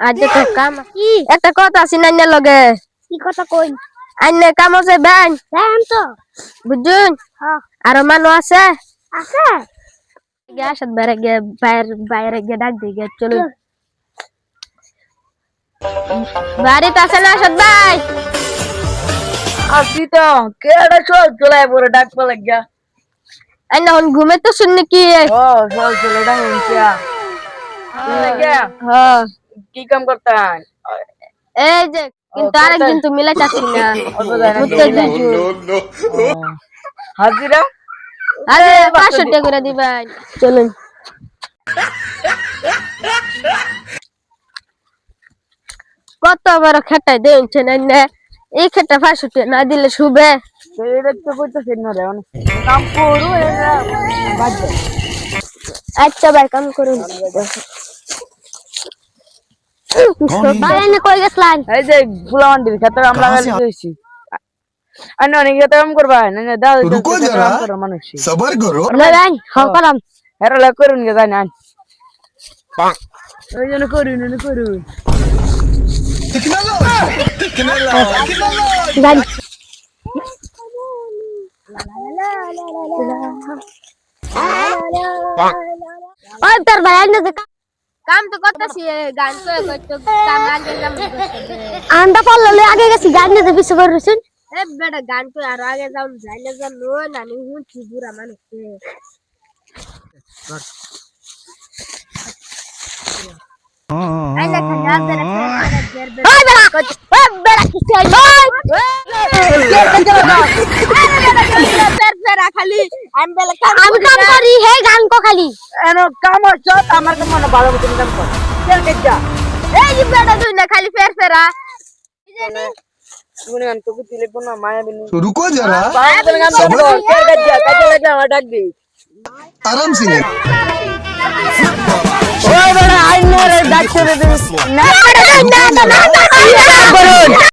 আজ তো কাম কি একটা কথা আছে নাইনের লগে কি কথা কই আইনে কাম আছে বেন যাম তো বুঝুন হ্যাঁ আর মানু আছে আছে গ্যাস বেরে গে বাইরে গে ডাক দি গে চলো বাড়িতে আছে না সদ ভাই আসি তো কেডা চল চলাই পরে ডাকবা লাগিয়া আইনা হন ঘুমে তো শুন কি ও চল চল ডাক ইনকিয়া লাগিয়া হ্যাঁ কি কাম করতান এই যে কিন্তু আরেকদিন তো মিলাই চাচ্ছি না অত জানা বুঝতে দিলাই দিছু হাজিরা আরে 500 টাকা করে দিবেন চলুন কত বড় খেটাই দেনছেন না এই খেটা 500 টাকা না দিলে শুবে এটা তো কইতাছ না রে কাম করু এরা বাদ আচ্ছা ভাই কাম করুন ভাই এনে কই গেছলেন এই যে ফুলামান্ডির খেতে কাম লাগাইছি হইছি আইন অনেক খেতে কাম করবা না না দাও रुको जरा কাম করো মানুষ सबर करो না ভাই হ্যাঁ কলাম এরা লা করুন গে জানি আন ওই জন্য করুন করুন গান ওই তোর ভাই আইনে কাম তো করতেছি গান তো কাম আগে যাম আন্ডা পাল্লে আগে গেছি গান নিতে পিছে করছুন এ বেটা গান তো আর আগে যাও যাইলে যা লো না নি হুন বুড়া মানুষ আইলে খালি আজ রে ওই বেটা কিছে ওই খালি আমি কাম করি হে গান কো খালি এনো কাম হচ্ছে আমার কাম মনে ভালো মতন কাম কর চল গেজা এই যে বেটা তুই না খালি ফেরা তুমি গান তো দিলে কোন মায়া বিনি तो रुको जरा বাবা গান তো চল গেজা কাজে লাগা আমার ডাক দি आराम से ले ওই বড় আইন রে ডাক করে দিস না